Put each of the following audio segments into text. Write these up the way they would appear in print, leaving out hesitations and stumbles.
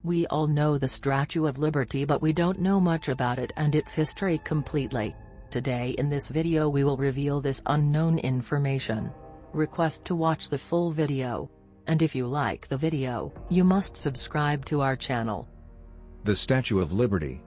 We all know the Statue of Liberty, but we don't know much about it and its history completely. Today in this video we will reveal this unknown information. Request to watch the full video. And if you like the video, you must subscribe to our channel. The Statue of Liberty.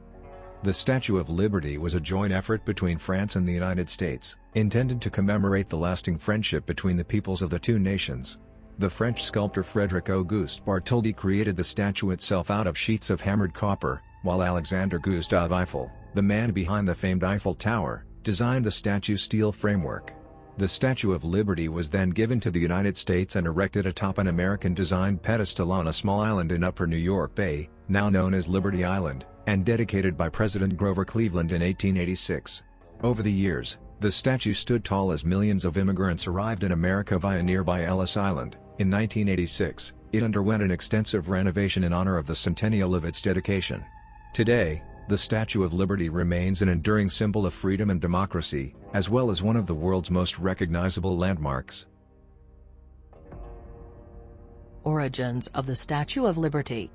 The Statue of Liberty was a joint effort between France and the United States, intended to commemorate the lasting friendship between the peoples of the two nations. The French sculptor Frédéric-Auguste Bartholdi created the statue itself out of sheets of hammered copper, while Alexander Gustave Eiffel, the man behind the famed Eiffel Tower, designed the statue's steel framework. The Statue of Liberty was then given to the United States and erected atop an American-designed pedestal on a small island in Upper New York Bay, now known as Liberty Island, and dedicated by President Grover Cleveland in 1886. Over the years, the statue stood tall as millions of immigrants arrived in America via nearby Ellis Island. In 1986, it underwent an extensive renovation in honor of the centennial of its dedication. Today, the Statue of Liberty remains an enduring symbol of freedom and democracy, as well as one of the world's most recognizable landmarks. Origins of the Statue of Liberty.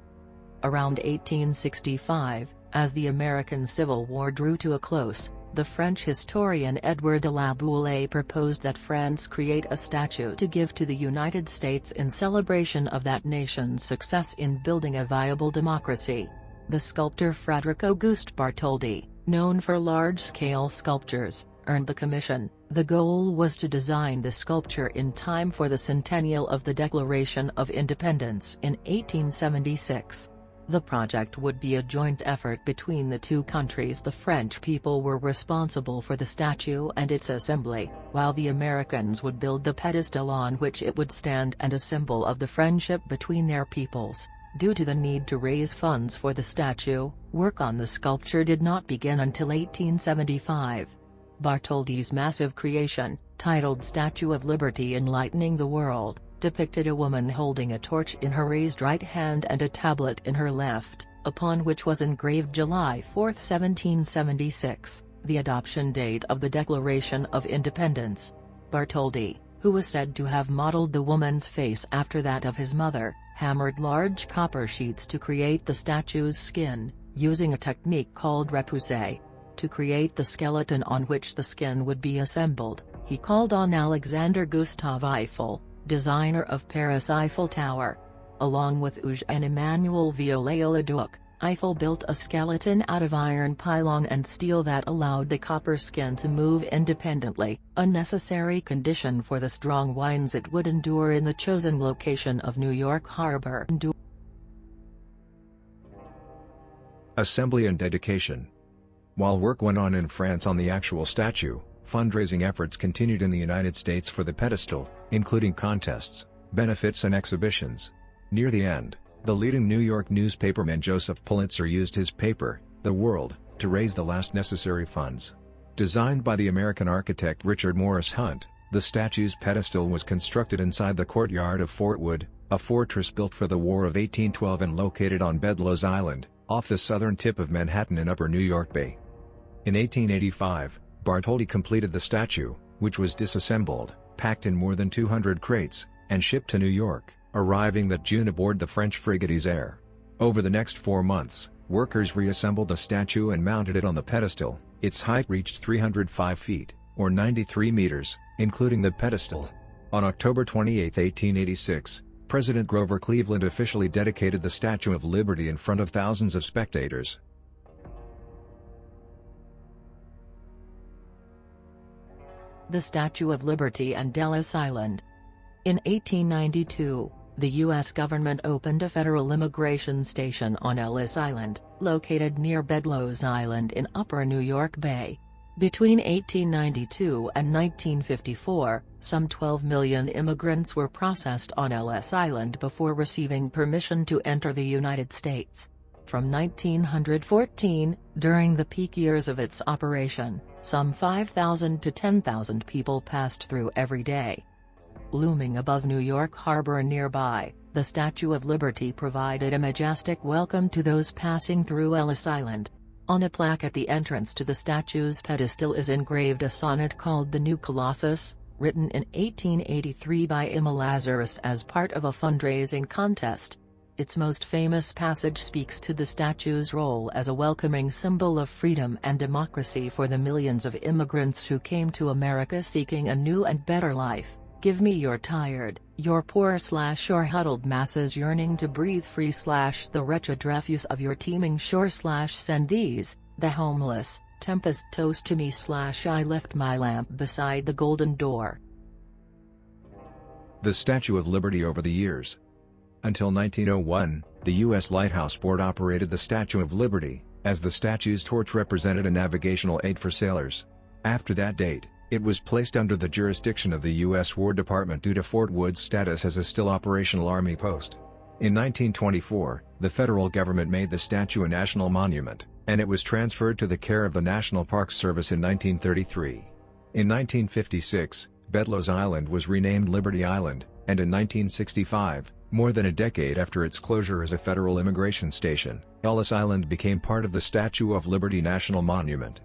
Around 1865, as the American Civil War drew to a close, the French historian Edouard de la Boulaye proposed that France create a statue to give to the United States in celebration of that nation's success in building a viable democracy. The sculptor Frédéric-Auguste Bartholdi, known for large-scale sculptures, earned the commission. The goal was to design the sculpture in time for the centennial of the Declaration of Independence in 1876. The project would be a joint effort between the two countries. The French people were responsible for the statue and its assembly, while the Americans would build the pedestal on which it would stand and a symbol of the friendship between their peoples. Due to the need to raise funds for the statue, work on the sculpture did not begin until 1875. Bartholdi's massive creation, titled Statue of Liberty Enlightening the World, depicted a woman holding a torch in her raised right hand and a tablet in her left, upon which was engraved July 4, 1776, the adoption date of the Declaration of Independence. Bartholdi, who was said to have modeled the woman's face after that of his mother, hammered large copper sheets to create the statue's skin, using a technique called repoussé. To create the skeleton on which the skin would be assembled, he called on Alexander Gustave Eiffel, designer of Paris Eiffel Tower. Along with Eugène-Emmanuel Viollet-le-Duc, Eiffel built a skeleton out of iron pylon and steel that allowed the copper skin to move independently, a necessary condition for the strong winds it would endure in the chosen location of New York Harbor. Assembly and dedication. While work went on in France on the actual statue, fundraising efforts continued in the United States for the pedestal, including contests, benefits and exhibitions. Near the end, the leading New York newspaperman Joseph Pulitzer used his paper, The World, to raise the last necessary funds. Designed by the American architect Richard Morris Hunt, the statue's pedestal was constructed inside the courtyard of Fort Wood, a fortress built for the War of 1812 and located on Bedloes Island, off the southern tip of Manhattan in Upper New York Bay. In 1885, Bartholdi completed the statue, which was disassembled, packed in more than 200 crates, and shipped to New York, arriving that June aboard the French frigate Isère. Over the next 4 months, workers reassembled the statue and mounted it on the pedestal. Its height reached 305 feet, or 93 meters, including the pedestal. On October 28, 1886, President Grover Cleveland officially dedicated the Statue of Liberty in front of thousands of spectators. The Statue of Liberty and Ellis Island. In 1892, the U.S. government opened a federal immigration station on Ellis Island, located near Bedloes Island in Upper New York Bay. Between 1892 and 1954, some 12 million immigrants were processed on Ellis Island before receiving permission to enter the United States. From 1914, during the peak years of its operation, some 5,000 to 10,000 people passed through every day. Looming above New York Harbor nearby, the Statue of Liberty provided a majestic welcome to those passing through Ellis Island. On a plaque at the entrance to the statue's pedestal is engraved a sonnet called The New Colossus, written in 1883 by Emma Lazarus as part of a fundraising contest. Its most famous passage speaks to the statue's role as a welcoming symbol of freedom and democracy for the millions of immigrants who came to America seeking a new and better life. Give me your tired, your poor/your huddled masses yearning to breathe free/ the wretched refuse of your teeming shore/ send these, the homeless, tempest toast to me/ I left my lamp beside the golden door. The Statue of Liberty over the years. Until 1901, the U.S. Lighthouse Board operated the Statue of Liberty, as the statue's torch represented a navigational aid for sailors. After that date, it was placed under the jurisdiction of the U.S. War Department due to Fort Wood's status as a still operational Army post. In 1924, the federal government made the statue a national monument, and it was transferred to the care of the National Park Service in 1933. In 1956, Bedloes Island was renamed Liberty Island, and in 1965, more than a decade after its closure as a federal immigration station, Ellis Island became part of the Statue of Liberty National Monument.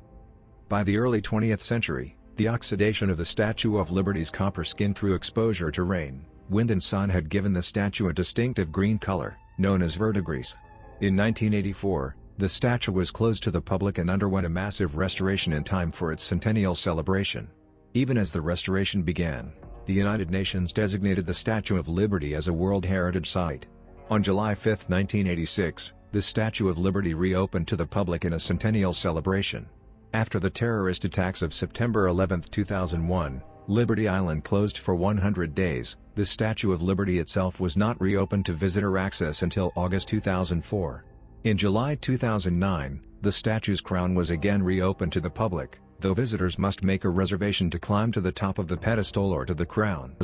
By the early 20th century, the oxidation of the Statue of Liberty's copper skin through exposure to rain, wind and sun had given the statue a distinctive green color, known as verdigris. In 1984, the statue was closed to the public and underwent a massive restoration in time for its centennial celebration. Even as the restoration began, the United Nations designated the Statue of Liberty as a World Heritage Site. On July 5, 1986, the Statue of Liberty reopened to the public in a centennial celebration. After the terrorist attacks of September 11, 2001, Liberty Island closed for 100 days. The Statue of Liberty itself was not reopened to visitor access until August 2004. In July 2009, the statue's crown was again reopened to the public, though visitors must make a reservation to climb to the top of the pedestal or to the crown.